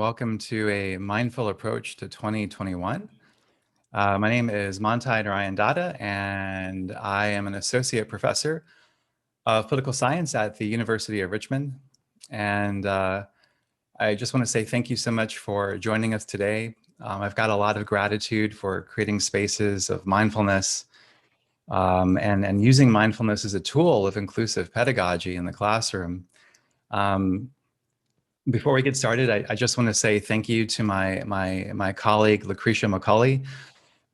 Welcome to a mindful approach to 2021. My name is Monti Narayan Datta, and I am an associate professor of political science at the University of Richmond. And I just want to say thank you so much for joining us today. I've got a lot of gratitude for creating spaces of mindfulness and using mindfulness as a tool of inclusive pedagogy in the classroom. Before we get started, I just want to say thank you to my colleague, Lucretia McCauley,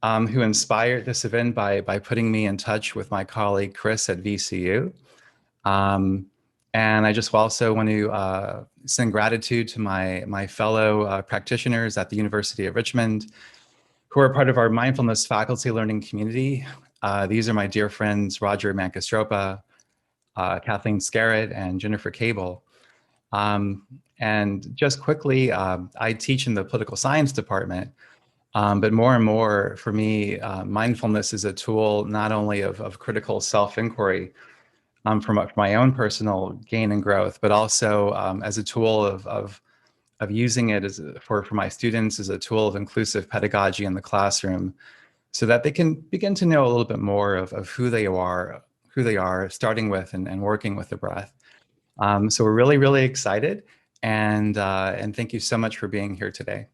who inspired this event by putting me in touch with my colleague, Chris at VCU. And I just also want to send gratitude to my fellow practitioners at the University of Richmond, who are part of our mindfulness faculty learning community. These are my dear friends, Roger Mankastropa, Kathleen Scarrett, and Jennifer Cable. And just quickly, I teach in the political science department, but more and more for me, mindfulness is a tool not only of critical self-inquiry for my own personal gain and growth, but also as a tool of using it for my students as a tool of inclusive pedagogy in the classroom, so that they can begin to know a little bit more of who they are, starting with and working with the breath. So we're really, really excited, and thank you so much for being here today.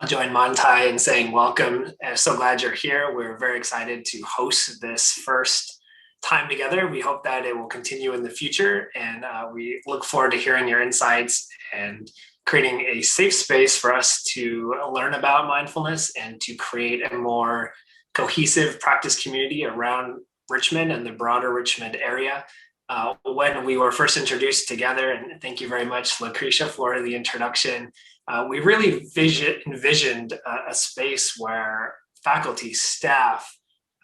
I'll join Monti in saying welcome. I'm so glad you're here. We're very excited to host this first time together. We hope that it will continue in the future, and we look forward to hearing your insights and creating a safe space for us to learn about mindfulness and to create a more cohesive practice community around Richmond and the broader Richmond area. When we were first introduced together, and thank you very much, Lucretia, for the introduction, we really envisioned a space where faculty, staff,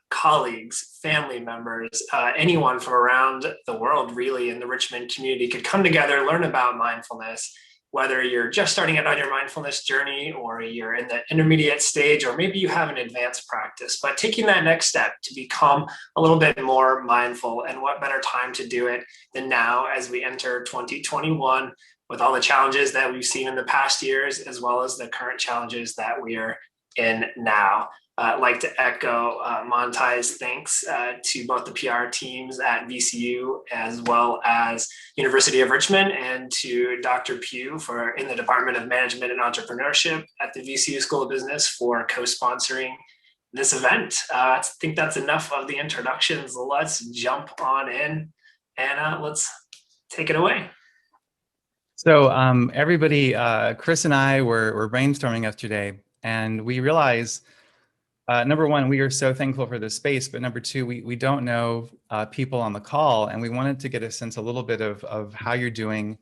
colleagues, family members, anyone from around the world really in the Richmond community could come together, learn about mindfulness, whether you're just starting out on your mindfulness journey or you're in the intermediate stage, or maybe you have an advanced practice, but taking that next step to become a little bit more mindful. And what better time to do it than now as we enter 2021 with all the challenges that we've seen in the past years, as well as the current challenges that we are in now. I'd like to echo Monti's thanks to both the PR teams at VCU as well as University of Richmond, and to Dr. Pugh in the Department of Management and Entrepreneurship at the VCU School of Business for co-sponsoring this event. I think that's enough of the introductions. Let's jump on in and let's take it away. So everybody, Chris and I were brainstorming yesterday, and we realized, number one, we are so thankful for this space, but number two, we don't know people on the call, and we wanted to get a sense a little bit of how you're doing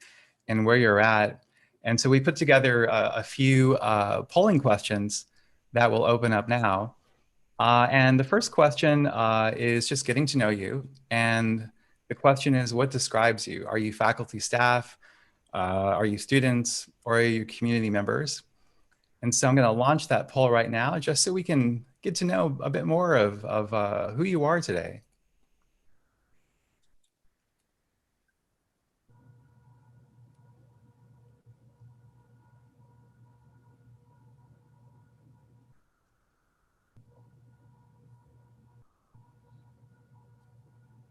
and where you're at. And so we put together a few polling questions that will open up now. And the first question is just getting to know you. And the question is, what describes you? Are you faculty, staff? Are you students, or are you community members? And so I'm going to launch that poll right now, just so we can get to know a bit more of who you are today.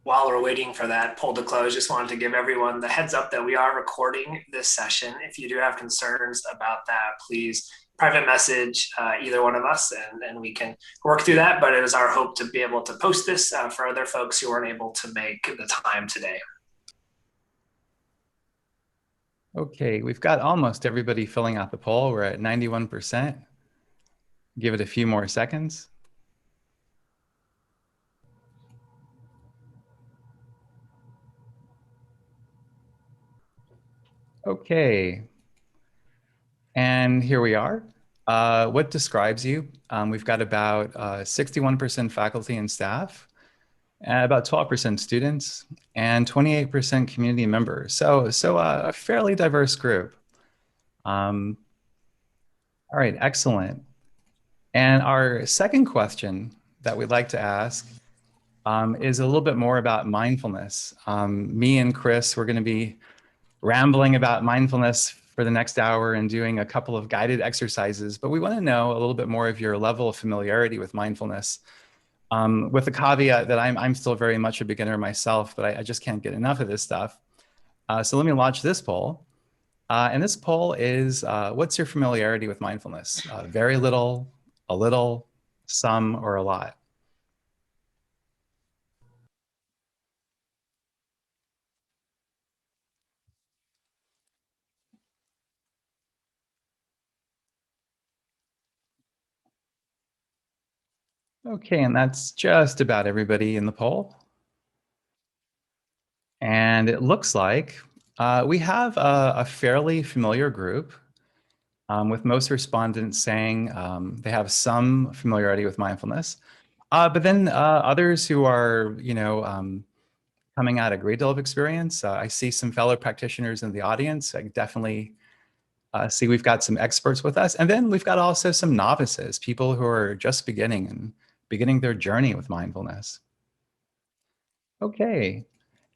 While we're waiting for that poll to close, just wanted to give everyone the heads up that we are recording this session. If you do have concerns about that, please private message either one of us, and we can work through that. But it is our hope to be able to post this for other folks who aren't able to make the time today. Okay, we've got almost everybody filling out the poll. We're at 91%. Give it a few more seconds. Okay, and here we are. What describes you? We've got about 61% faculty and staff, about 12% students, and 28% community members. So a fairly diverse group. All right, excellent. And our second question that we'd like to ask is a little bit more about mindfulness. Me and Chris, we're going to be rambling about mindfulness for the next hour and doing a couple of guided exercises, but we want to know a little bit more of your level of familiarity with mindfulness. With the caveat that I'm still very much a beginner myself, but I just can't get enough of this stuff. So let me launch this poll. And this poll is, what's your familiarity with mindfulness? Very little, a little, some, or a lot? Okay, and that's just about everybody in the poll. And it looks like we have a fairly familiar group, with most respondents saying they have some familiarity with mindfulness. But then others who are, coming out a great deal of experience. I see some fellow practitioners in the audience. I definitely see we've got some experts with us. And then we've got also some novices, people who are just beginning their journey with mindfulness. Okay.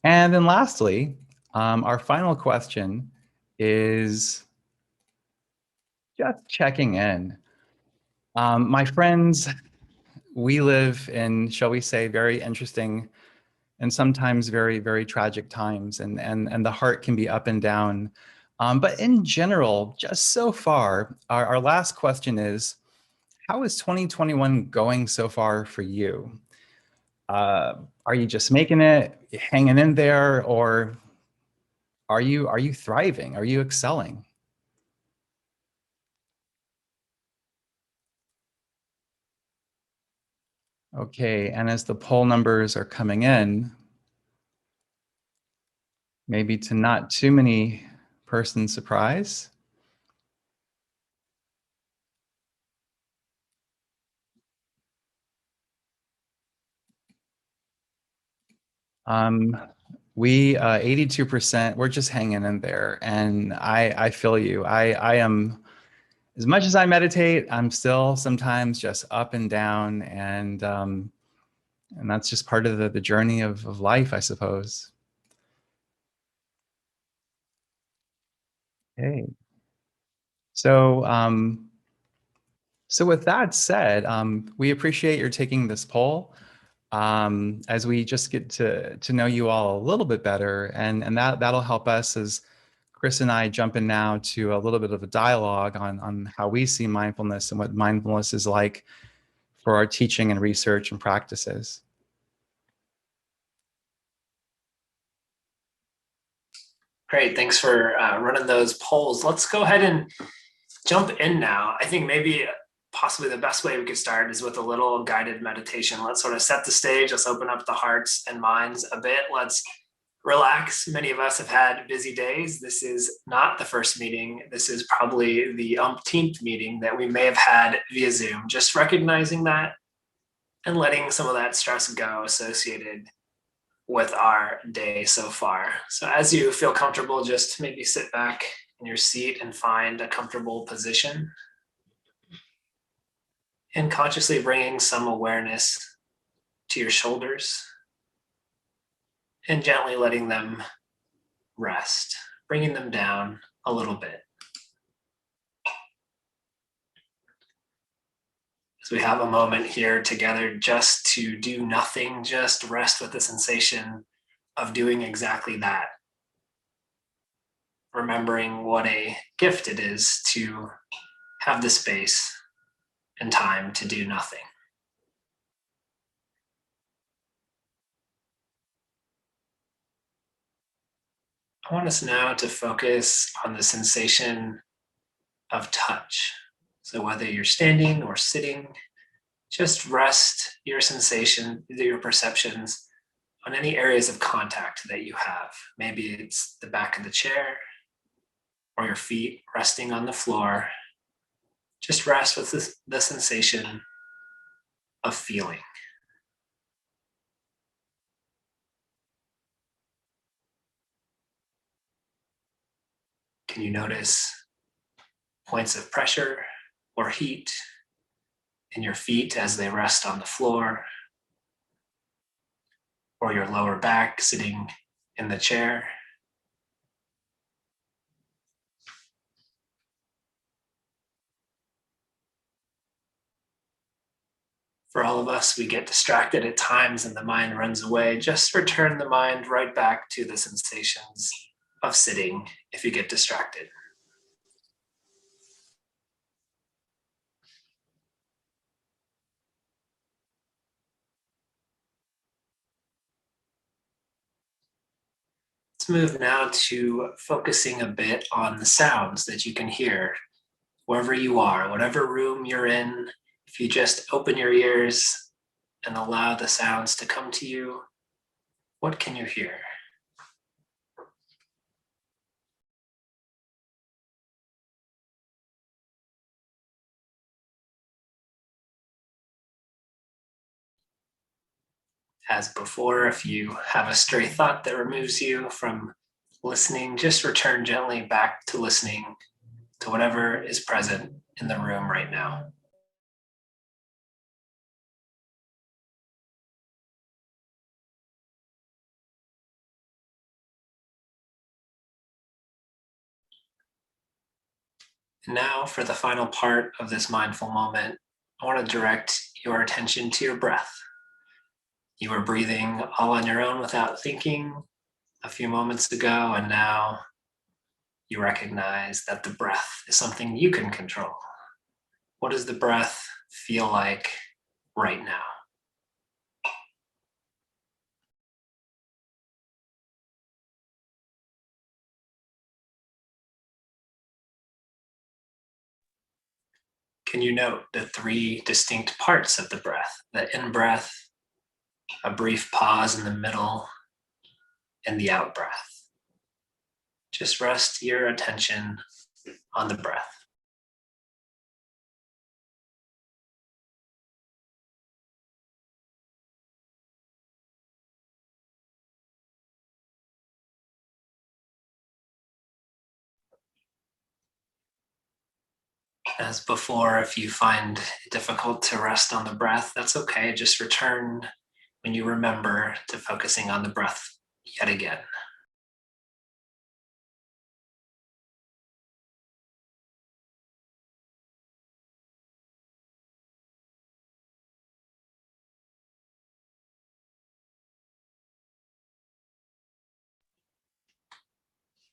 And then lastly, our final question is just checking in. My friends, we live in, shall we say, very interesting and sometimes very, very tragic times, and the heart can be up and down. But in general, just so far, our last question is, how is 2021 going so far for you? Are you just making it, hanging in there, or are you thriving? Are you excelling? Okay, and as the poll numbers are coming in, maybe to not too many persons' surprise, um, we 82%, we're just hanging in there, and I feel you. I am, as much as I meditate, I'm still sometimes just up and down, and that's just part of the journey of life, I suppose. Okay. So, so with that said, we appreciate your taking this poll, as we just get to know you all a little bit better, and that'll help us as Chris and I jump in now to a little bit of a dialogue on how we see mindfulness and what mindfulness is like for our teaching and research and practices. Great, thanks for running those polls. Let's go ahead and jump in now. I think maybe possibly the best way we could start is with a little guided meditation. Let's sort of set the stage. Let's open up the hearts and minds a bit. Let's relax. Many of us have had busy days. This is not the first meeting. This is probably the umpteenth meeting that we may have had via Zoom. Just recognizing that and letting some of that stress go associated with our day so far. So as you feel comfortable, just maybe sit back in your seat and find a comfortable position, and consciously bringing some awareness to your shoulders and gently letting them rest, bringing them down a little bit. So we have a moment here together just to do nothing, just rest with the sensation of doing exactly that. Remembering what a gift it is to have the space and time to do nothing. I want us now to focus on the sensation of touch. So whether you're standing or sitting, just rest your sensation, your perceptions on any areas of contact that you have. Maybe it's the back of the chair or your feet resting on the floor. Just rest with the sensation of feeling. Can you notice points of pressure or heat in your feet as they rest on the floor, or your lower back sitting in the chair? For all of us, we get distracted at times and the mind runs away. Just return the mind right back to the sensations of sitting if you get distracted. Let's move now to focusing a bit on the sounds that you can hear wherever you are, whatever room you're in. If you just open your ears and allow the sounds to come to you, what can you hear? As before, if you have a stray thought that removes you from listening, just return gently back to listening to whatever is present in the room right now. And now for the final part of this mindful moment, I want to direct your attention to your breath. You were breathing all on your own without thinking a few moments ago, and now you recognize that the breath is something you can control. What does the breath feel like right now? Can you note the three distinct parts of the breath? The in-breath, a brief pause in the middle, and the out-breath. Just rest your attention on the breath. As before, if you find it difficult to rest on the breath, that's okay. Just return when you remember to focusing on the breath yet again.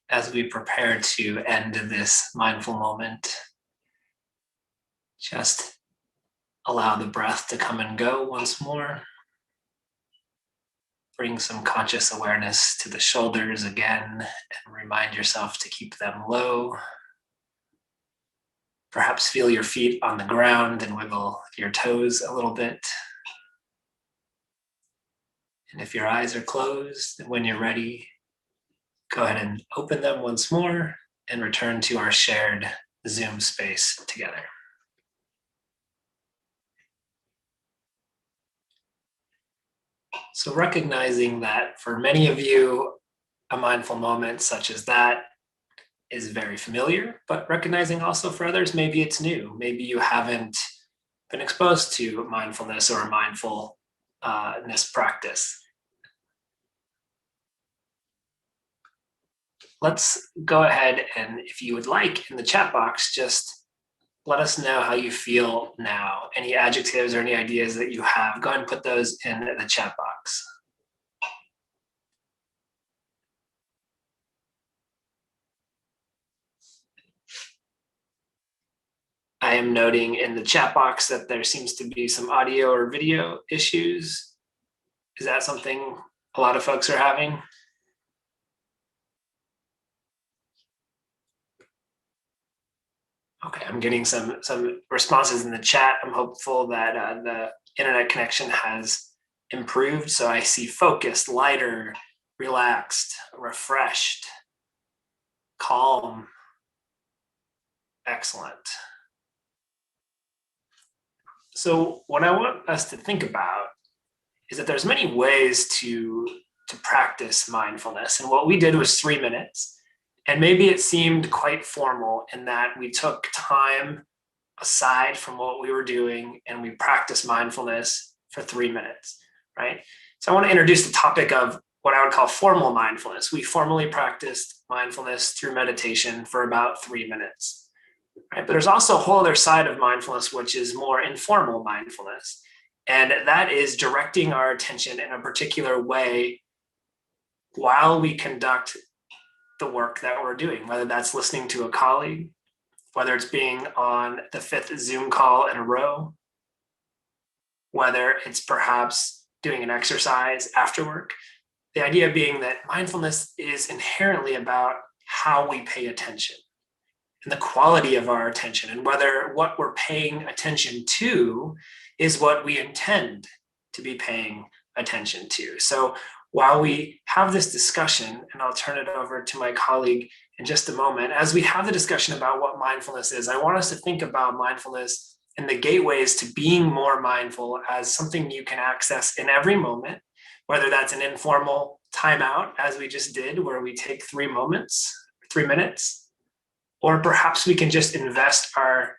As we prepare to end this mindful moment, just allow the breath to come and go once more. Bring some conscious awareness to the shoulders again and remind yourself to keep them low. Perhaps feel your feet on the ground and wiggle your toes a little bit. And if your eyes are closed, when you're ready, go ahead and open them once more and return to our shared Zoom space together. So recognizing that for many of you, a mindful moment such as that is very familiar, but recognizing also for others, maybe it's new. Maybe you haven't been exposed to mindfulness or a mindfulness practice. Let's go ahead and, if you would like, in the chat box, just let us know how you feel now. Any adjectives or any ideas that you have, go ahead and put those in the chat box. I am noting in the chat box that there seems to be some audio or video issues. Is that something a lot of folks are having? Okay, I'm getting some responses in the chat. I'm hopeful that the internet connection has improved. So I see focused, lighter, relaxed, refreshed, calm. Excellent. So what I want us to think about is that there's many ways to practice mindfulness. And what we did was 3 minutes. And maybe it seemed quite formal in that we took time aside from what we were doing and we practiced mindfulness for 3 minutes, right? So I want to introduce the topic of what I would call formal mindfulness. We formally practiced mindfulness through meditation for about 3 minutes, right? But there's also a whole other side of mindfulness, which is more informal mindfulness. And that is directing our attention in a particular way while we conduct the work that we're doing, whether that's listening to a colleague, whether it's being on the 5th Zoom call in a row, whether it's perhaps doing an exercise after work. The idea being that mindfulness is inherently about how we pay attention and the quality of our attention, and whether what we're paying attention to is what we intend to be paying attention to. So while we have this discussion, and I'll turn it over to my colleague in just a moment, as we have the discussion about what mindfulness is, I want us to think about mindfulness and the gateways to being more mindful as something you can access in every moment, whether that's an informal timeout, as we just did, where we take 3 minutes, or perhaps we can just invest our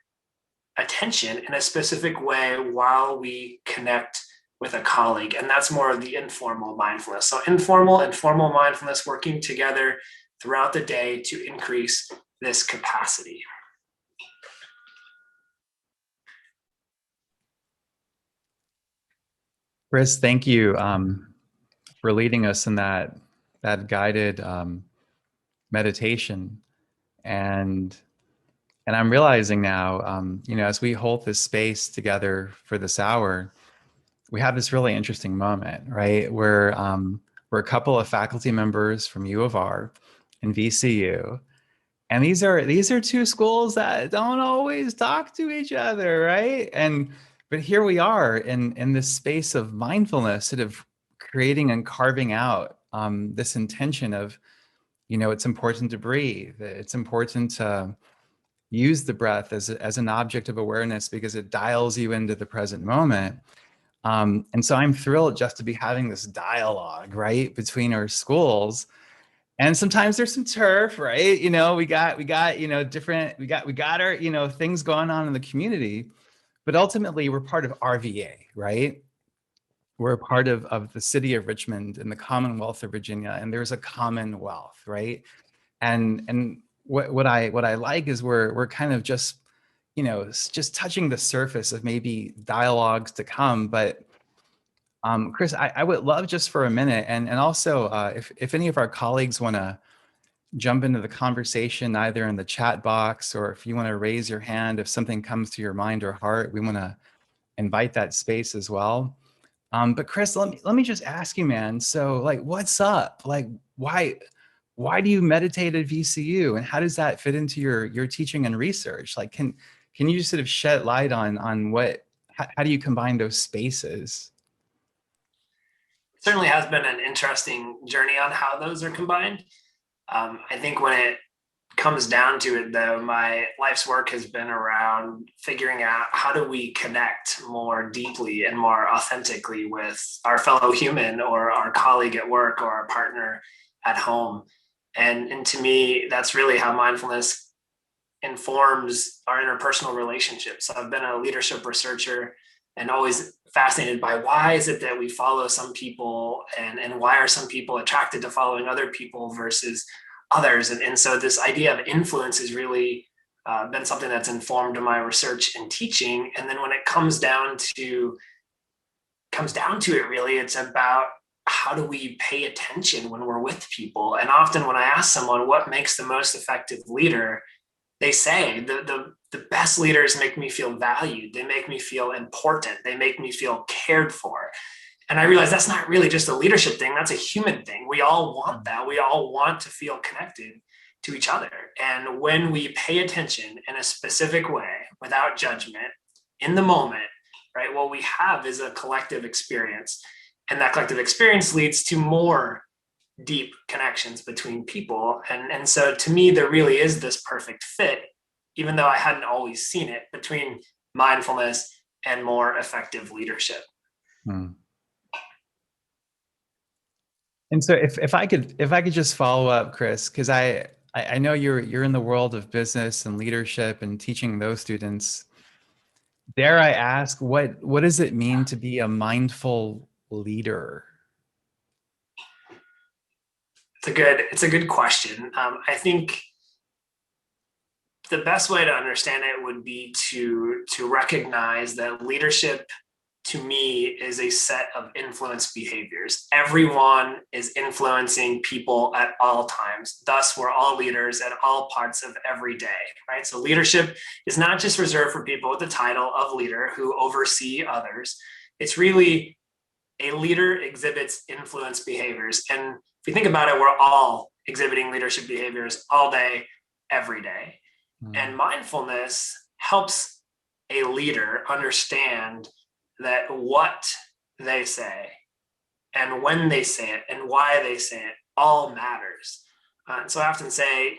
attention in a specific way while we connect with a colleague. And that's more of the informal mindfulness. So informal and formal mindfulness working together throughout the day to increase this capacity. Chris, thank you for leading us in that guided meditation. And I'm realizing now, as we hold this space together for this hour, we have this really interesting moment, right? We're a couple of faculty members from U of R and VCU. And these are 2 schools that don't always talk to each other, right? But here we are in this space of mindfulness, sort of creating and carving out this intention of, it's important to breathe. It's important to use the breath as an object of awareness because it dials you into the present moment. And so I'm thrilled just to be having this dialogue, right, between our schools. And sometimes there's some turf, right? We got, different, we got our, things going on in the community, but ultimately we're part of RVA, right? We're a part of the city of Richmond and the Commonwealth of Virginia, and there's a commonwealth, right? And what I like is we're kind of just, just touching the surface of maybe dialogues to come. But Chris, I would love just for a minute, and also if any of our colleagues want to jump into the conversation, either in the chat box, or if you want to raise your hand, if something comes to your mind or heart, we want to invite that space as well. But Chris, let me just ask you, man. So like, what's up? Like, why do you meditate at VCU, and how does that fit into your teaching and research? Like, can you just sort of shed light on how do you combine those spaces? It certainly has been an interesting journey on how those are combined. I think when it comes down to it, though, my life's work has been around figuring out how do we connect more deeply and more authentically with our fellow human, or our colleague at work, or our partner at home. And to me, that's really how mindfulness informs our interpersonal relationships. So I've been a leadership researcher and always fascinated by why is it that we follow some people, and why are some people attracted to following other people versus others. And so this idea of influence has really been something that's informed my research and teaching. And then when it comes down to it, really, it's about how do we pay attention when we're with people. And often when I ask someone what makes the most effective leader, they say the best leaders make me feel valued. They make me feel important. They make me feel cared for. And I realized that's not really just a leadership thing. That's a human thing. We all want that. We all want to feel connected to each other. And when we pay attention in a specific way, without judgment, in the moment, right, what we have is a collective experience. And that collective experience leads to more deep connections between people. And so to me, there really is this perfect fit, even though I hadn't always seen it, between mindfulness and more effective leadership. Hmm. And so if I could just follow up, Chris, because I know you're in the world of business and leadership and teaching those students. Dare I ask, what does it mean to be a mindful leader? It's a good question. I think the best way to understand it would be to recognize that leadership to me is a set of influence behaviors. Everyone is influencing people at all times. Thus, we're all leaders at all parts of every day, right? So leadership is not just reserved for people with the title of leader who oversee others. It's really a leader exhibits influence behaviors. And if you think about it, we're all exhibiting leadership behaviors all day, every day. And mindfulness helps a leader understand that what they say and when they say it and why they say it all matters. And so I often say,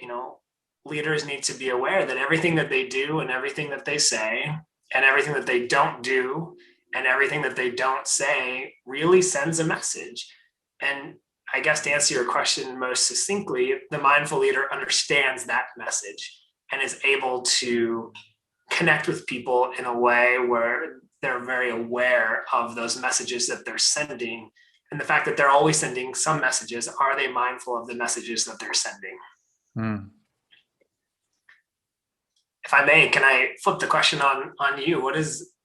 leaders need to be aware that everything that they do and everything that they say and everything that they don't do and everything that they don't say really sends a message. And I guess to answer your question most succinctly, the mindful leader understands that message and is able to connect with people in a way where they're very aware of those messages that they're sending. And the fact that they're always sending some messages, are they mindful of the messages that they're sending? If I may, can I flip the question on you?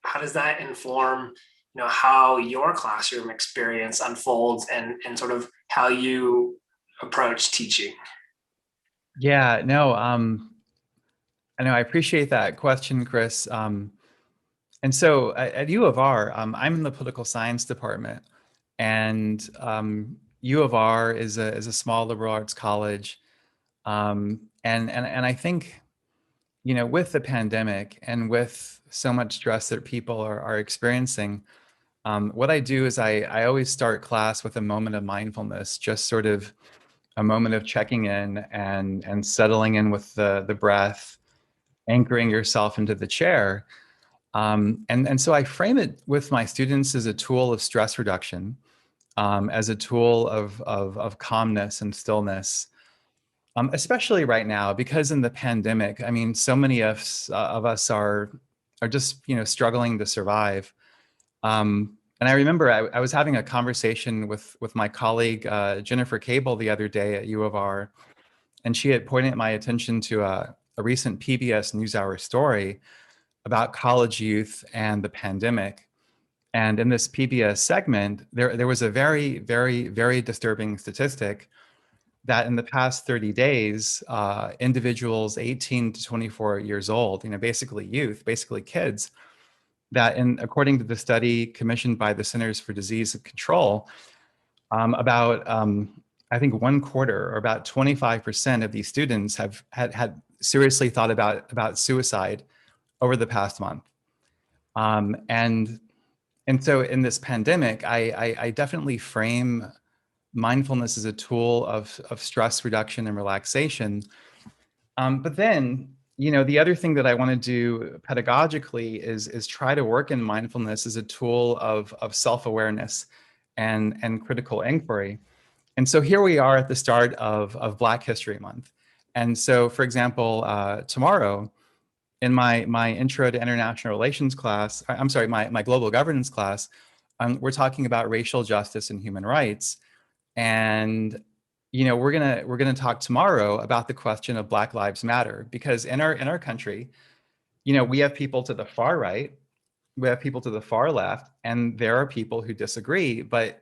How does that inform, how your classroom experience unfolds and sort of how you approach teaching? Yeah, no, I know I appreciate that question, Chris. And so at U of R, I'm in the political science department, and U of R is a small liberal arts college, and I think, with the pandemic and with so much stress that people are experiencing, what I do is I always start class with a moment of mindfulness, just sort of a moment of checking in and settling in with the breath, anchoring yourself into the chair. And so I frame it with my students as a tool of stress reduction, as a tool of calmness and stillness, especially right now, because in the pandemic, I mean, so many of us are just, struggling to survive. And I remember I was having a conversation with my colleague, Jennifer Cable, the other day at U of R, and she had pointed my attention to a recent PBS NewsHour story about college youth and the pandemic. And in this PBS segment, there was a very, very, very disturbing statistic that in the past 30 days, individuals 18 to 24 years old, basically youth, basically kids, that according to the study commissioned by the Centers for Disease Control, about I think one quarter, or about 25% of these students had seriously thought about suicide over the past month. And so in this pandemic, I definitely frame mindfulness as a tool of stress reduction and relaxation. But then, the other thing that I want to do pedagogically is try to work in mindfulness as a tool of self-awareness and critical inquiry. And so here we are at the start of Black History Month. And so, for example, tomorrow, in my intro to international relations class, I'm sorry, my global governance class, we're talking about racial justice and human rights. And we're gonna talk tomorrow about the question of Black Lives Matter, because in our country, we have people to the far right, we have people to the far left, and there are people who disagree. But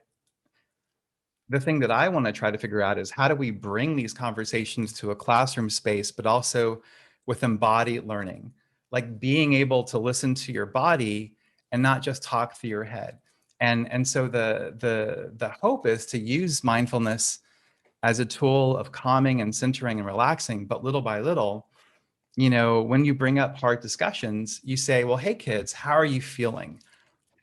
the thing that I want to try to figure out is, how do we bring these conversations to a classroom space, but also with embodied learning, like being able to listen to your body and not just talk through your head. And so the hope is to use mindfulness as a tool of calming and centering and relaxing, but little by little, when you bring up hard discussions, you say, well, hey kids, how are you feeling?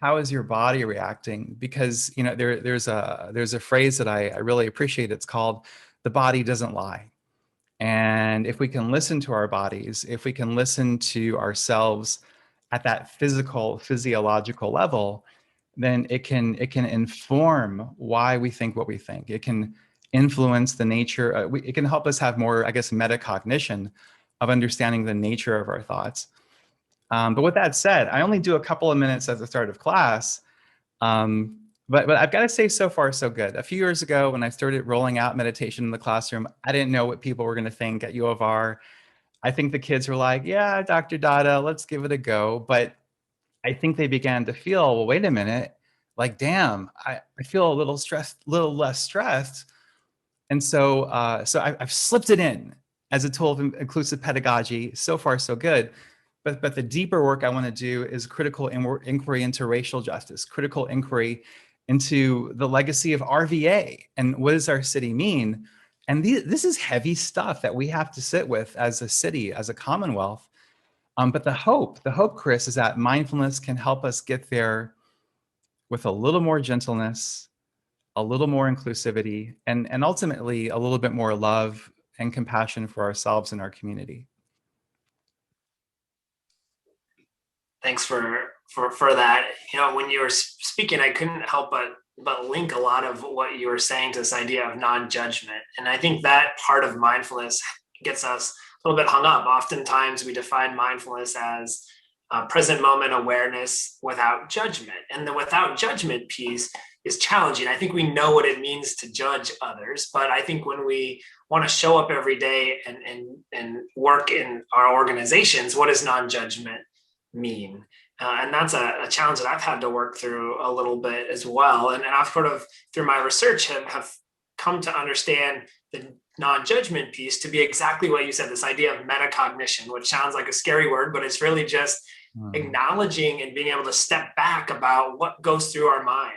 How is your body reacting? Because there's a phrase that I really appreciate. It's called, the body doesn't lie. And if we can listen to our bodies, if we can listen to ourselves at that physiological level, then it can inform why we think what we think. It can influence the nature. It can help us have more, I guess, metacognition of understanding the nature of our thoughts. But with that said, I only do a couple of minutes at the start of class. But I've got to say, so far, so good. A few years ago, when I started rolling out meditation in the classroom, I didn't know what people were going to think at U of R. I think the kids were like, yeah, Dr. Datta, let's give it a go. But I think they began to feel, well, wait a minute, like, damn, I feel a little stressed, little less stressed. And so, I've slipped it in as a tool of inclusive pedagogy. So far, so good. But the deeper work I want to do is critical inquiry into racial justice, critical inquiry into the legacy of RVA and what does our city mean. And this is heavy stuff that we have to sit with as a city, as a Commonwealth. But the hope, Chris, is that mindfulness can help us get there with a little more gentleness, a little more inclusivity, and ultimately a little bit more love and compassion for ourselves and our community. Thanks for that. You know, when you were speaking, I couldn't help but link a lot of what you were saying to this idea of non-judgment. And I think that part of mindfulness gets us a little bit hung up. Oftentimes we define mindfulness as present moment awareness without judgment. And the without judgment piece is challenging. I think we know what it means to judge others, but I think when we want to show up every day and work in our organizations, what does non-judgment mean? And that's a challenge that I've had to work through a little bit as well. And I've sort of, through my research, have come to understand the non-judgment piece to be exactly what you said, this idea of metacognition, which sounds like a scary word, but it's really just acknowledging and being able to step back about what goes through our mind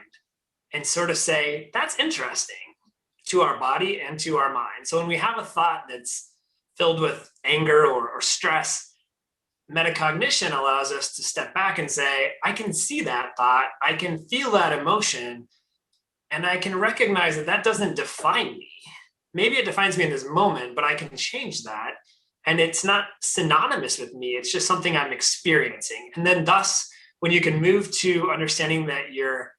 and sort of say, that's interesting to our body and to our mind. So when we have a thought that's filled with anger or stress, metacognition allows us to step back and say, I can see that thought, I can feel that emotion, and I can recognize that that doesn't define me. Maybe it defines me in this moment, but I can change that. And it's not synonymous with me. It's just something I'm experiencing. And then thus, when you can move to understanding that you're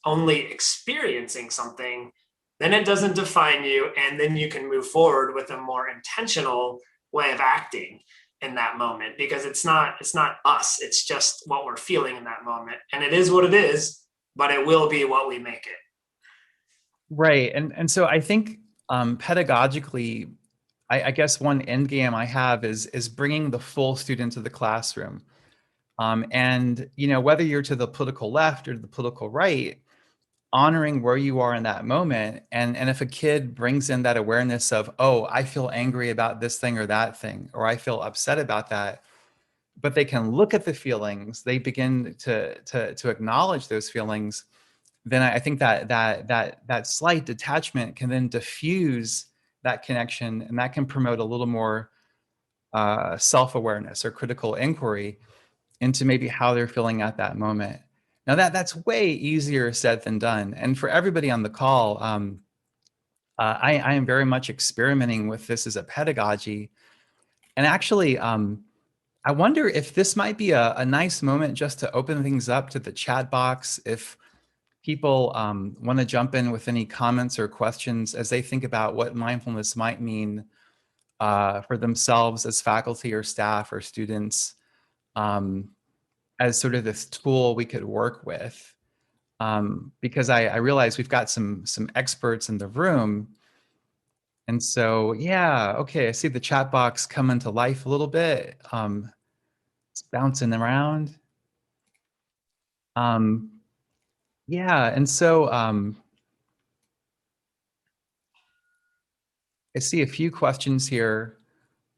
only experiencing something, then it doesn't define you. And then you can move forward with a more intentional way of acting in that moment, because it's not us, it's just what we're feeling in that moment. And it is what it is, but it will be what we make it. Right. And so I think pedagogically, I guess one end game I have is bringing the full student to the classroom. And, you know, whether you're to the political left or the political right, honoring where you are in that moment. And if a kid brings in that awareness of, oh, I feel angry about this thing or that thing, or I feel upset about that, but they can look at the feelings, they begin to acknowledge those feelings, then I think that slight detachment can then diffuse that connection, and that can promote a little more self-awareness or critical inquiry into maybe how they're feeling at that moment. Now that's way easier said than done. And for everybody on the call, I am very much experimenting with this as a pedagogy. And actually, I wonder if this might be a nice moment just to open things up to the chat box. If people want to jump in with any comments or questions as they think about what mindfulness might mean for themselves as faculty or staff or students, as sort of this tool we could work with. Because I realize we've got some experts in the room. And so, yeah, okay, I see the chat box coming to life a little bit. It's bouncing around. Yeah, and so I see a few questions here.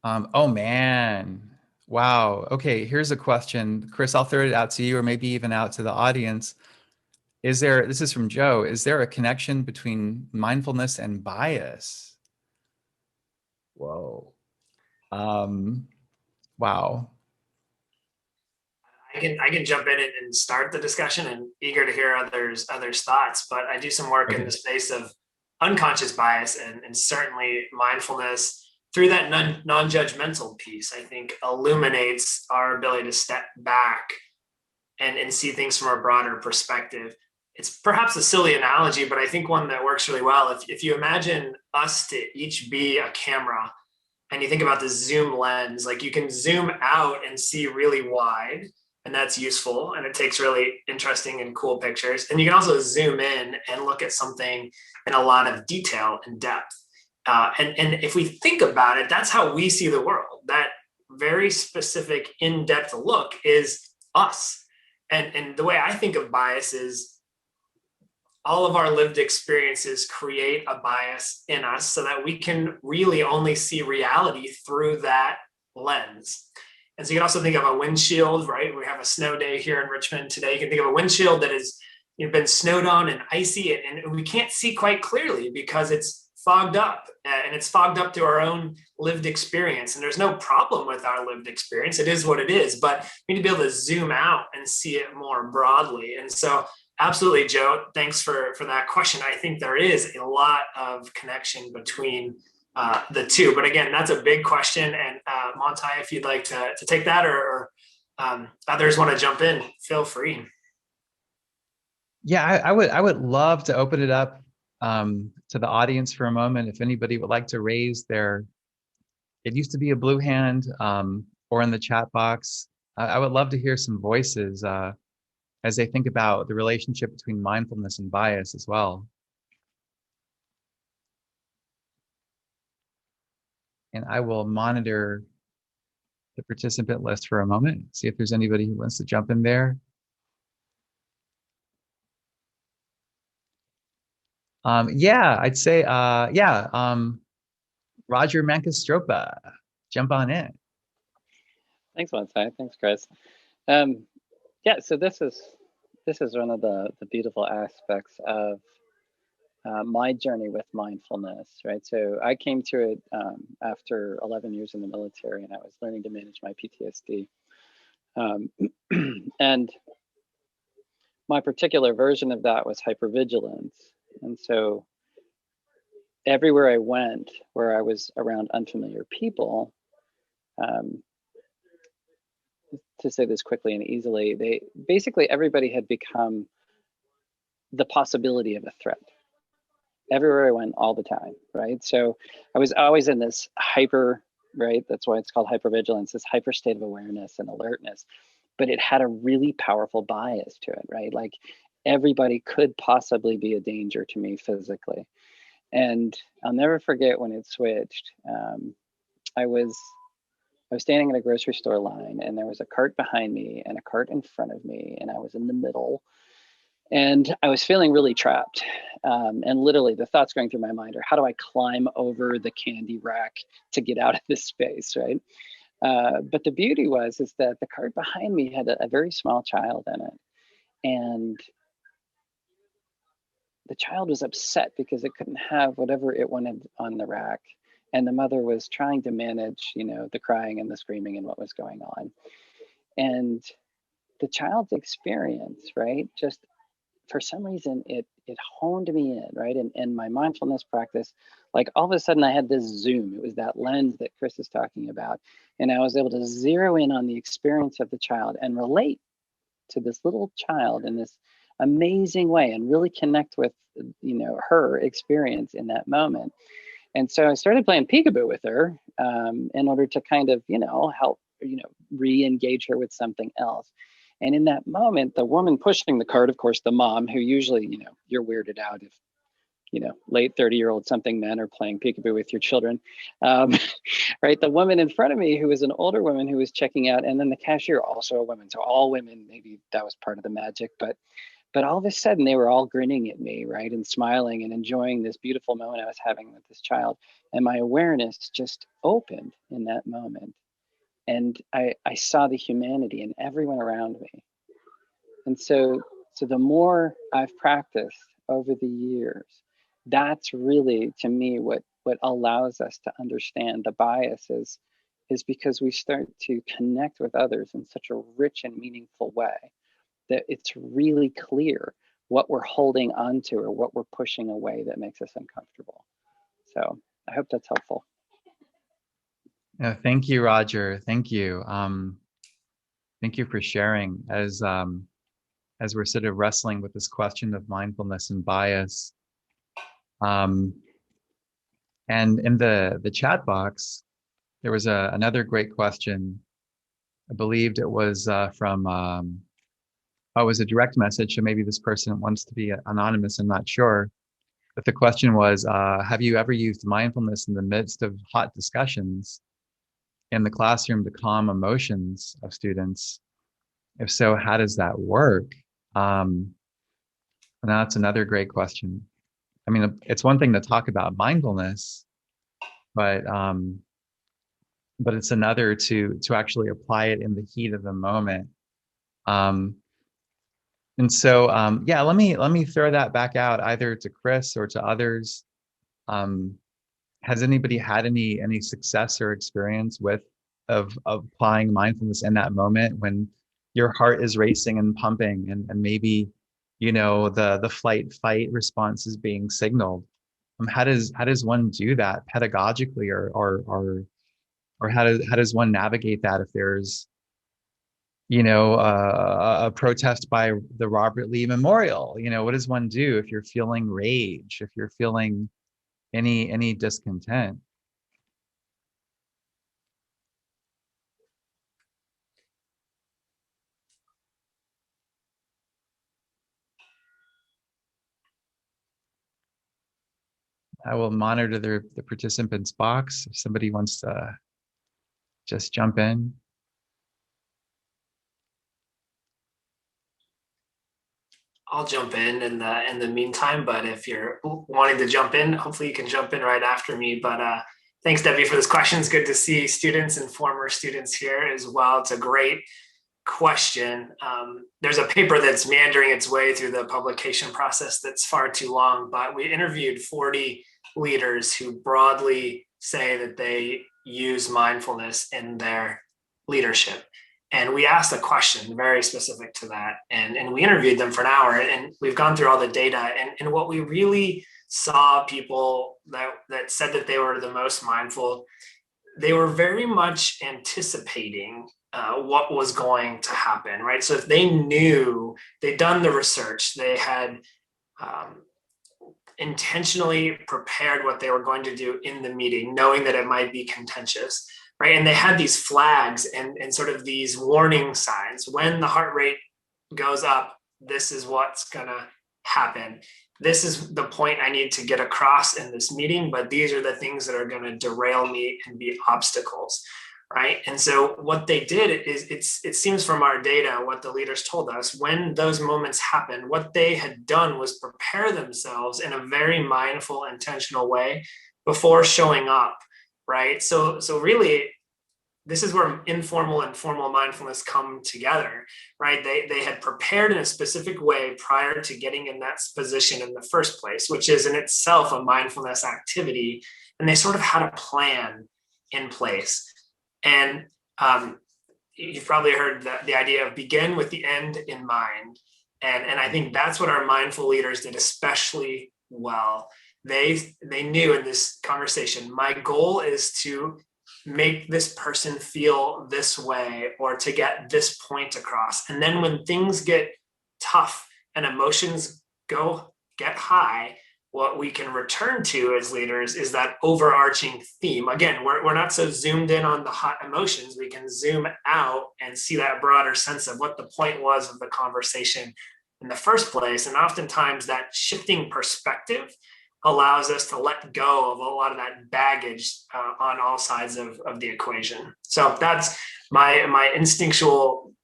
Oh man, wow. Okay, here's a question. Chris, I'll throw it out to you or maybe even out to the audience. This is from Joe, is there a connection between mindfulness and bias? Whoa. Wow. I can jump in and start the discussion, and eager to hear others thoughts. But I do some work in the space of unconscious bias and certainly mindfulness through that non-judgmental piece. I think illuminates our ability to step back and see things from a broader perspective. It's perhaps a silly analogy, but I think one that works really well. If you imagine us to each be a camera, and you think about the zoom lens, like you can zoom out and see really wide, and that's useful, and it takes really interesting and cool pictures. And you can also zoom in and look at something in a lot of detail and depth. And if we think about it, that's how we see the world. That very specific in-depth look is us. And the way I think of bias is all of our lived experiences create a bias in us so that we can really only see reality through that lens. And so you can also think of a windshield, right? We have a snow day here in Richmond today. You can think of a windshield that is, been snowed on and icy, and we can't see quite clearly because it's fogged up, and it's fogged up to our own lived experience. And there's no problem with our lived experience. It is what it is, but we need to be able to zoom out and see it more broadly. And so absolutely, Joe, thanks for that question. I think there is a lot of connection between the two. But again, that's a big question. And Monti, if you'd like to take that, or others want to jump in, feel free. Yeah, I would love to open it up to the audience for a moment. If anybody would like to raise it used to be a blue hand, or in the chat box. I would love to hear some voices as they think about the relationship between mindfulness and bias as well. And I will monitor the participant list for a moment, see if there's anybody who wants to jump in there. Yeah, I'd say, Roger Mankastropa, jump on in. Thanks, Monti. Thanks, Chris. Yeah, so this is one of the beautiful aspects of my journey with mindfulness, right? So I came to it after 11 years in the military, and I was learning to manage my PTSD. And my particular version of that was hypervigilance. And so everywhere I went where I was around unfamiliar people, to say this quickly and easily, everybody had become the possibility of a threat. Everywhere I went, all the time, right? So I was always in this hyper, right? That's why it's called hypervigilance, this hyper state of awareness and alertness. But it had a really powerful bias to it, right? Like everybody could possibly be a danger to me physically. And I'll never forget when it switched. I was standing in a grocery store line, and there was a cart behind me and a cart in front of me, and I was in the middle. And I was feeling really trapped. And literally the thoughts going through my mind are, how do I climb over the candy rack to get out of this space, right? But the beauty is that the cart behind me had a very small child in it. And the child was upset because it couldn't have whatever it wanted on the rack. And the mother was trying to manage, the crying and the screaming and what was going on. And the child's experience, right, just for some reason, it honed me in, right? And my mindfulness practice, like all of a sudden I had this zoom. It was that lens that Chris is talking about. And I was able to zero in on the experience of the child and relate to this little child in this amazing way and really connect with, her experience in that moment. And so I started playing peekaboo with her in order to kind of, help, re-engage her with something else. And in that moment, the woman pushing the cart, of course, the mom, who usually, you're weirded out if, late 30-year-old something men are playing peekaboo with your children, right? The woman in front of me, who was an older woman who was checking out, and then the cashier, also a woman. So all women, maybe that was part of the magic, but all of a sudden they were all grinning at me, right? And smiling and enjoying this beautiful moment I was having with this child. And my awareness just opened in that moment. And I saw the humanity in everyone around me. And so the more I've practiced over the years, that's really, to me, what allows us to understand the biases is because we start to connect with others in such a rich and meaningful way that it's really clear what we're holding onto or what we're pushing away that makes us uncomfortable. So I hope that's helpful. Thank you, Roger. Thank you. Thank you for sharing as we're sort of wrestling with this question of mindfulness and bias. And in the chat box, there was another great question. I believed it was from, it was a direct message, so maybe this person wants to be anonymous, I'm not sure. But the question was, have you ever used mindfulness in the midst of hot discussions in the classroom to calm emotions of students? If so, how does that work? And that's another great question. I mean, it's one thing to talk about mindfulness, but it's another to actually apply it in the heat of the moment. Um, and so, yeah, let me throw that back out either to Chris or to others. Um, has anybody had any success or experience of applying mindfulness in that moment when your heart is racing and pumping, and maybe the flight fight response is being signaled? How does one do that pedagogically, or how does one navigate that if there's a protest by the Robert Lee Memorial? What does one do if you're feeling rage, if you're feeling any discontent? I will monitor the participants box if somebody wants to just jump in. I'll jump in the meantime, but if you're wanting to jump in, hopefully you can jump in right after me. But thanks, Debbie, for this question. It's good to see students and former students here as well. It's a great question. There's a paper that's meandering its way through the publication process that's far too long, but we interviewed 40 leaders who broadly say that they use mindfulness in their leadership. And we asked a question very specific to that. And we interviewed them for an hour, and we've gone through all the data. And what we really saw, people that said that they were the most mindful, they were very much anticipating what was going to happen, right? So if they knew, they'd done the research, they had intentionally prepared what they were going to do in the meeting, knowing that it might be contentious, right? And they had these flags and sort of these warning signs. When the heart rate goes up, this is what's gonna happen. This is the point I need to get across in this meeting, but these are the things that are gonna derail me and be obstacles, right? And so what they did is, it seems from our data, what the leaders told us, when those moments happened, what they had done was prepare themselves in a very mindful, intentional way before showing up, right? So really, this is where informal and formal mindfulness come together, right? They had prepared in a specific way prior to getting in that position in the first place, which is in itself a mindfulness activity. And they sort of had a plan in place. And you've probably heard the idea of begin with the end in mind. And I think that's what our mindful leaders did especially well. They knew in this conversation, my goal is to make this person feel this way or to get this point across. And then when things get tough and emotions get high, what we can return to as leaders is that overarching theme. Again, we're not so zoomed in on the hot emotions. We can zoom out and see that broader sense of what the point was of the conversation in the first place. And oftentimes that shifting perspective allows us to let go of a lot of that baggage on all sides of the equation. So that's my instinctual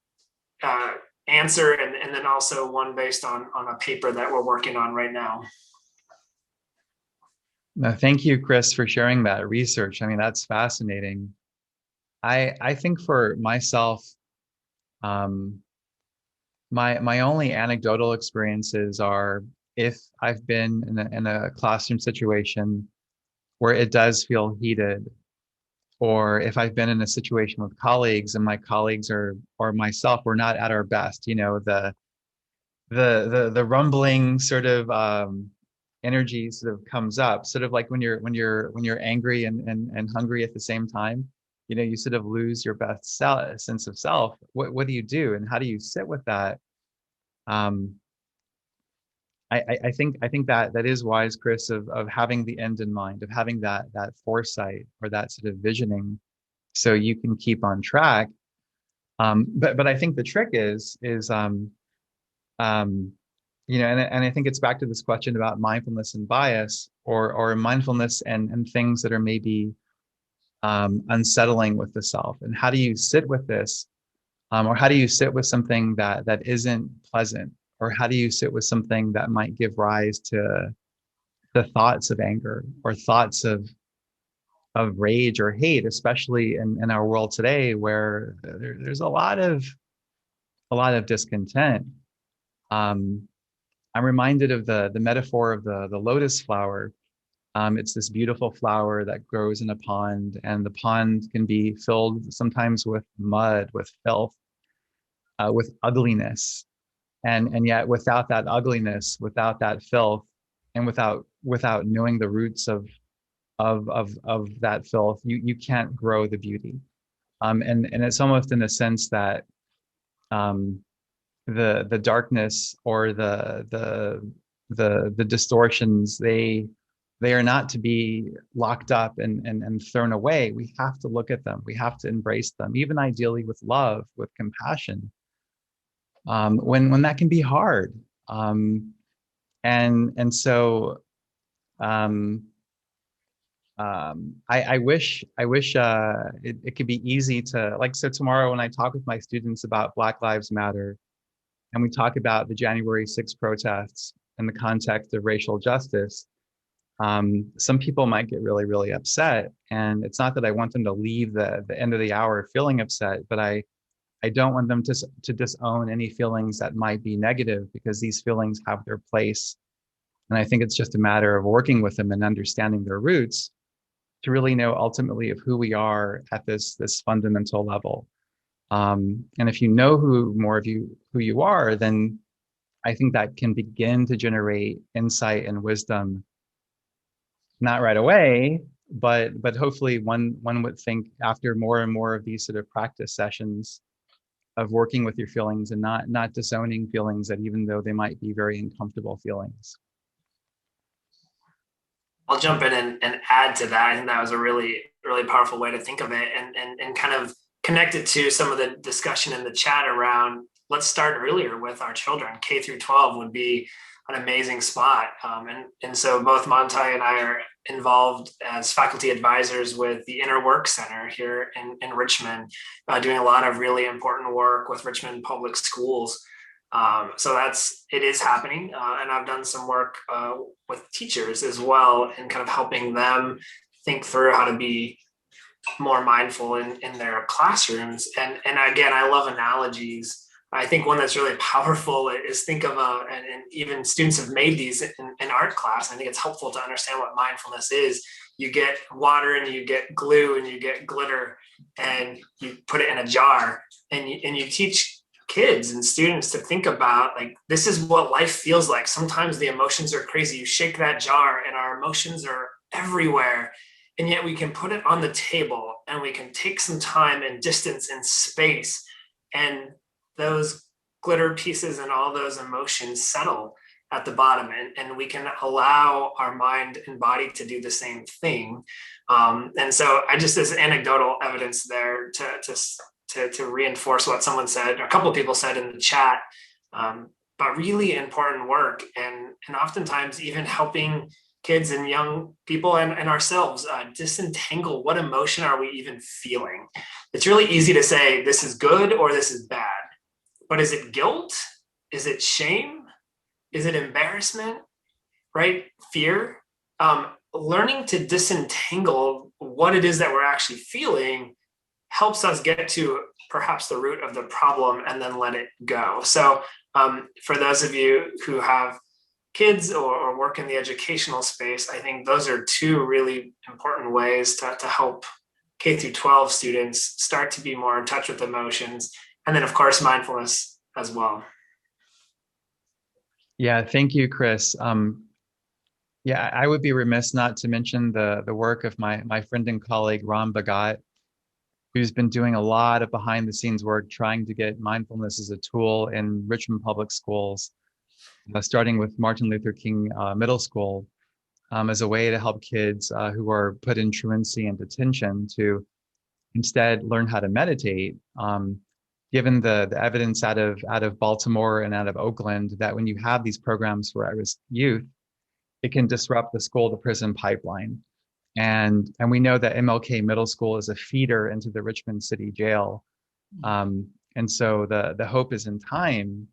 answer, and then also one based on a paper that we're working on right now. No, thank you, Chris, for sharing that research. I mean, that's fascinating. I think for myself, my only anecdotal experiences are if I've been in a classroom situation where it does feel heated, or if I've been in a situation with colleagues and my colleagues or myself, we're not at our best. The rumbling sort of energy sort of comes up, sort of like when you're angry and hungry at the same time. You sort of lose your best sense of self. What do you do, and how do you sit with that? I think that is wise, Chris, of having the end in mind, of having that foresight or that sort of visioning, so you can keep on track. But I think the trick is and I think it's back to this question about mindfulness and bias, or mindfulness and things that are maybe unsettling with the self, and how do you sit with this Or how do you sit with something that isn't pleasant? Or how do you sit with something that might give rise to the thoughts of anger or thoughts of rage or hate, especially in our world today, where there's a lot of discontent. Um, I'm reminded of the metaphor of the lotus flower. It's this beautiful flower that grows in a pond, and the pond can be filled sometimes with mud, with filth, with ugliness, and yet without that ugliness, without that filth, and without knowing the roots of that filth, you can't grow the beauty. And it's almost in a sense that um, the darkness or the distortions, they are not to be locked up and thrown away. We have to look at them. We have to embrace them, even ideally with love, with compassion. When that can be hard, and so I wish it could be easy to, like, so tomorrow when I talk with my students about Black Lives Matter and we talk about the January 6th protests in the context of racial justice, some people might get really, really upset. And it's not that I want them to leave the end of the hour feeling upset, but I don't want them to disown any feelings that might be negative, because these feelings have their place. And I think it's just a matter of working with them and understanding their roots to really know ultimately of who we are at this fundamental level. And if you know who you are, then I think that can begin to generate insight and wisdom, not right away, but hopefully one would think after more and more of these sort of practice sessions of working with your feelings and not disowning feelings, that even though they might be very uncomfortable feelings. I'll jump in and add to that. I think that was a really, really powerful way to think of it, and kind of connect it to some of the discussion in the chat around, let's start earlier with our children. K through 12 would be an amazing spot. And so both Monti and I are involved as faculty advisors with the Inner Work Center here in Richmond, doing a lot of really important work with Richmond public schools. So it is happening. And I've done some work with teachers as well, and kind of helping them think through how to be more mindful in their classrooms. And again, I love analogies. I think one that's really powerful is think of and even students have made these in art class. I think it's helpful to understand what mindfulness is. You get water and you get glue and you get glitter and you put it in a jar, and you teach kids and students to think about, like, this is what life feels like. Sometimes the emotions are crazy. You shake that jar and our emotions are everywhere. And yet we can put it on the table and we can take some time and distance and space, and those glitter pieces and all those emotions settle at the bottom, and we can allow our mind and body to do the same thing. And so I just, as anecdotal evidence there to reinforce what someone said, or a couple of people said in the chat, but really important work, and oftentimes even helping kids and young people and ourselves disentangle what emotion are we even feeling. It's really easy to say this is good or this is bad, but is it guilt? Is it shame? Is it embarrassment? Right? Fear? Learning to disentangle what it is that we're actually feeling helps us get to perhaps the root of the problem and then let it go. So for those of you who have kids or work in the educational space, I think those are two really important ways to help K through 12 students start to be more in touch with emotions. And then, of course, mindfulness as well. Yeah, thank you, Chris. Yeah, I would be remiss not to mention the work of my friend and colleague, Ram Bhagat, who's been doing a lot of behind the scenes work trying to get mindfulness as a tool in Richmond public schools, starting with Martin Luther King Middle School, as a way to help kids who are put in truancy and detention to instead learn how to meditate. Given the evidence out of Baltimore and out of Oakland, that when you have these programs for at-risk youth, it can disrupt the school to prison pipeline. And we know that MLK Middle School is a feeder into the Richmond City Jail. And so the hope is in time,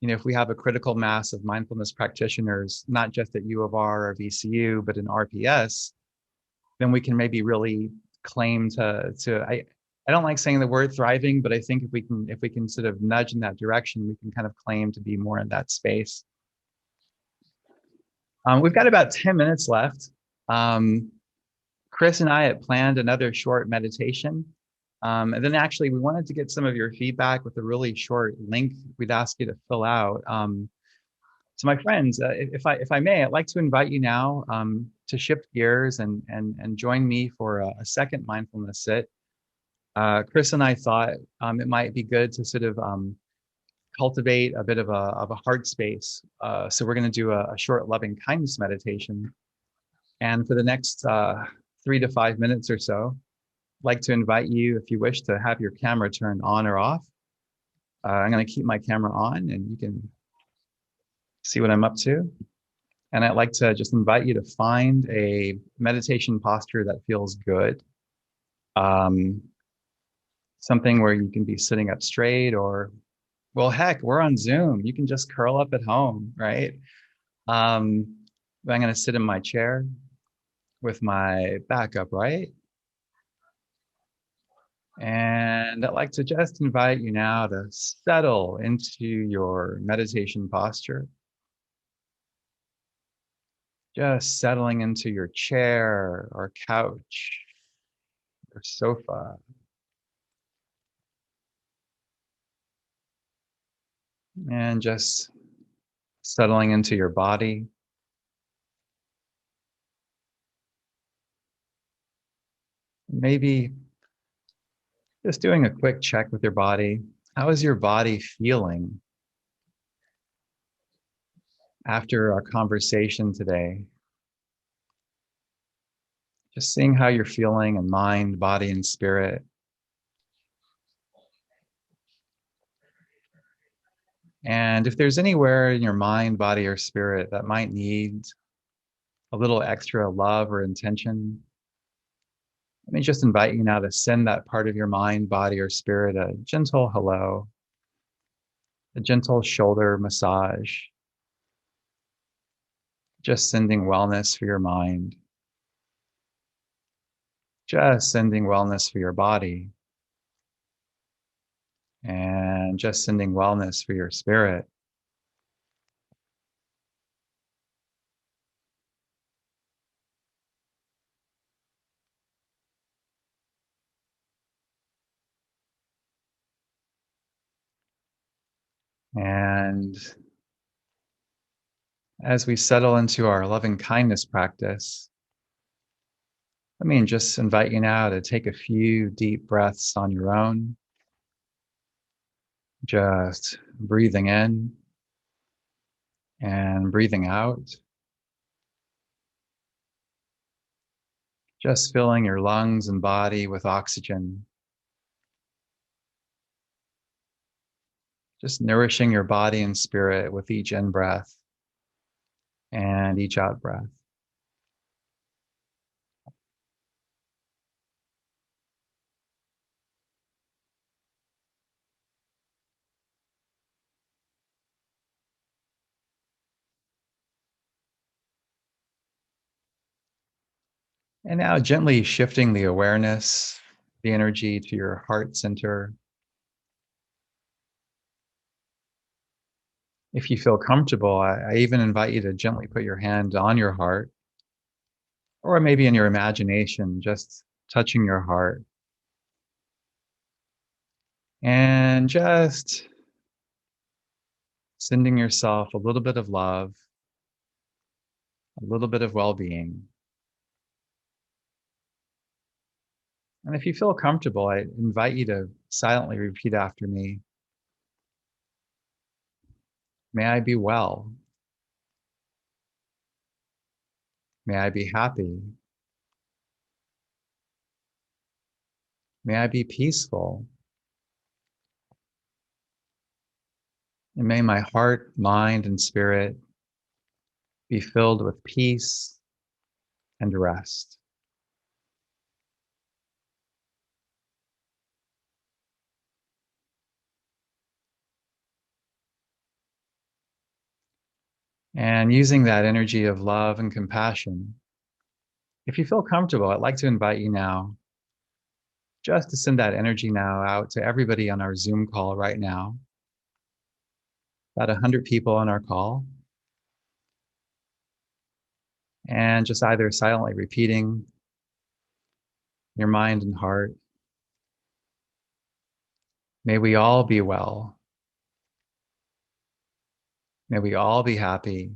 if we have a critical mass of mindfulness practitioners, not just at U of R or VCU, but in RPS, then we can maybe really claim I don't like saying the word thriving, but I think if we can sort of nudge in that direction, we can kind of claim to be more in that space. We've got about 10 minutes left. Chris and I had planned another short meditation. And then actually we wanted to get some of your feedback with a really short link we'd ask you to fill out. So my friends, if I may, I'd like to invite you now to shift gears and join me for a second mindfulness sit. Chris and I thought it might be good to sort of cultivate a bit of a heart space. So we're going to do a short loving kindness meditation. And for the next 3 to 5 minutes or so, I'd like to invite you, if you wish, to have your camera turned on or off. I'm going to keep my camera on and you can see what I'm up to. And I'd like to just invite you to find a meditation posture that feels good. Something where you can be sitting up straight, or, well, heck, we're on Zoom. You can just curl up at home, right? I'm going to sit in my chair with my back upright. And I'd like to just invite you now to settle into your meditation posture. Just settling into your chair or couch or sofa. And just settling into your body. Maybe just doing a quick check with your body. How is your body feeling after our conversation today? Just seeing how you're feeling in mind, body, and spirit. And if there's anywhere in your mind, body, or spirit that might need a little extra love or intention, let me just invite you now to send that part of your mind, body, or spirit a gentle hello, a gentle shoulder massage, just sending wellness for your mind, just sending wellness for your body, and just sending wellness for your spirit. And as we settle into our loving kindness practice, let me just invite you now to take a few deep breaths on your own. Just breathing in and breathing out. Just filling your lungs and body with oxygen. Just nourishing your body and spirit with each in-breath and each out-breath. And now gently shifting the awareness, the energy to your heart center. If you feel comfortable, I even invite you to gently put your hand on your heart, or maybe in your imagination, just touching your heart. And just sending yourself a little bit of love, a little bit of well-being. And if you feel comfortable, I invite you to silently repeat after me. May I be well. May I be happy. May I be peaceful. And may my heart, mind, and spirit be filled with peace and rest. And using that energy of love and compassion, if you feel comfortable, I'd like to invite you now just to send that energy now out to everybody on our Zoom call right now. About 100 people on our call. And just either silently repeating your mind and heart. May we all be well. May we all be happy.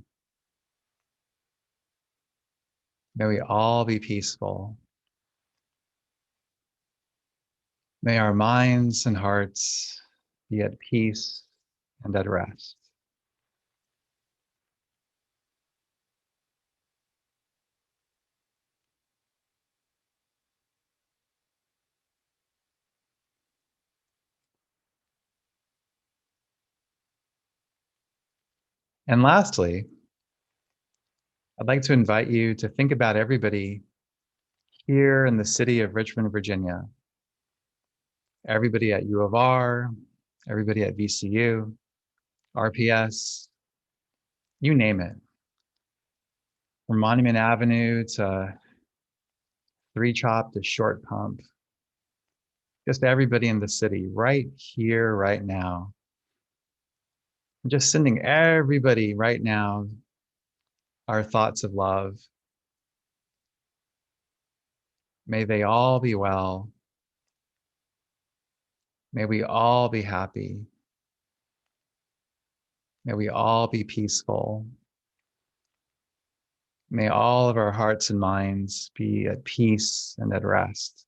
May we all be peaceful. May our minds and hearts be at peace and at rest. And lastly, I'd like to invite you to think about everybody here in the city of Richmond, Virginia. Everybody at U of R, everybody at VCU, RPS, you name it. From Monument Avenue to Three Chop to Short Pump. Just everybody in the city right here, right now. I'm just sending everybody right now our thoughts of love. May they all be well. May we all be happy. May we all be peaceful. May all of our hearts and minds be at peace and at rest.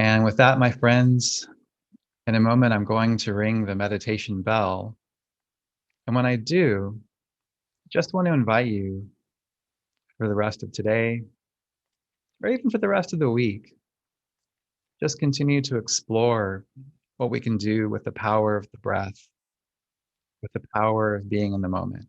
And with that, my friends, in a moment, I'm going to ring the meditation bell. And when I do, just want to invite you for the rest of today, or even for the rest of the week, just continue to explore what we can do with the power of the breath, with the power of being in the moment.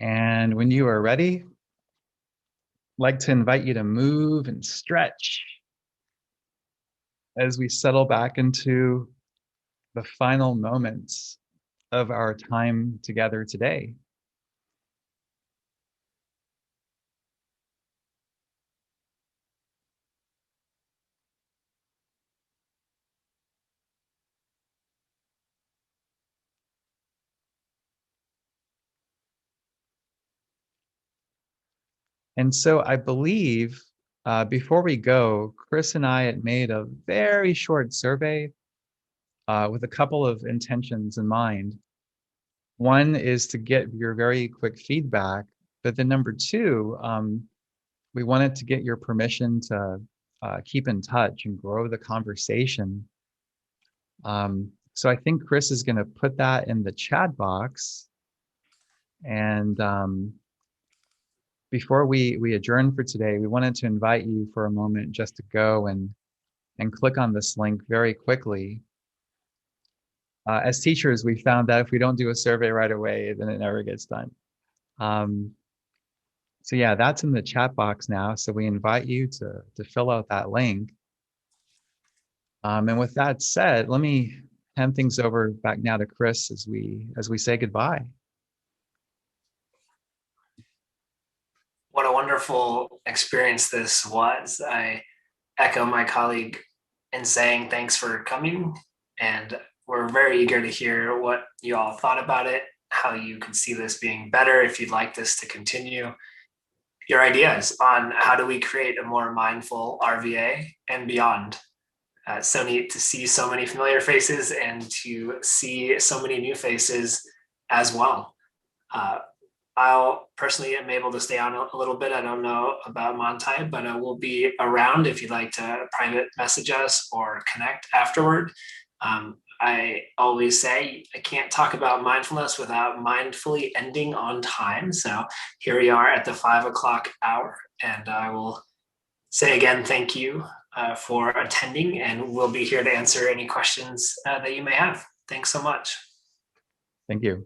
And when you are ready, I'd like to invite you to move and stretch as we settle back into the final moments of our time together today. And so I believe before we go, Chris and I had made a very short survey with a couple of intentions in mind. One is to get your very quick feedback, but then number two, we wanted to get your permission to keep in touch and grow the conversation. So I think Chris is going to put that in the chat box. And before we adjourn for today, we wanted to invite you for a moment just to go and click on this link very quickly. As teachers, we found that if we don't do a survey right away, then it never gets done. So yeah, that's in the chat box now. So we invite you to fill out that link. And with that said, let me hand things over back now to Chris as we say goodbye. What a wonderful experience this was. I echo my colleague in saying thanks for coming, and we're very eager to hear what you all thought about it, how you could see this being better, if you'd like this to continue, your ideas on how do we create a more mindful RVA and beyond. So neat to see so many familiar faces and to see so many new faces as well. I'll personally am able to stay on a little bit. I don't know about Monti, but I will be around if you'd like to private message us or connect afterward. I always say I can't talk about mindfulness without mindfully ending on time. So here we are at the 5 o'clock hour, and I will say again, thank you for attending, and we'll be here to answer any questions that you may have. Thanks so much. Thank you.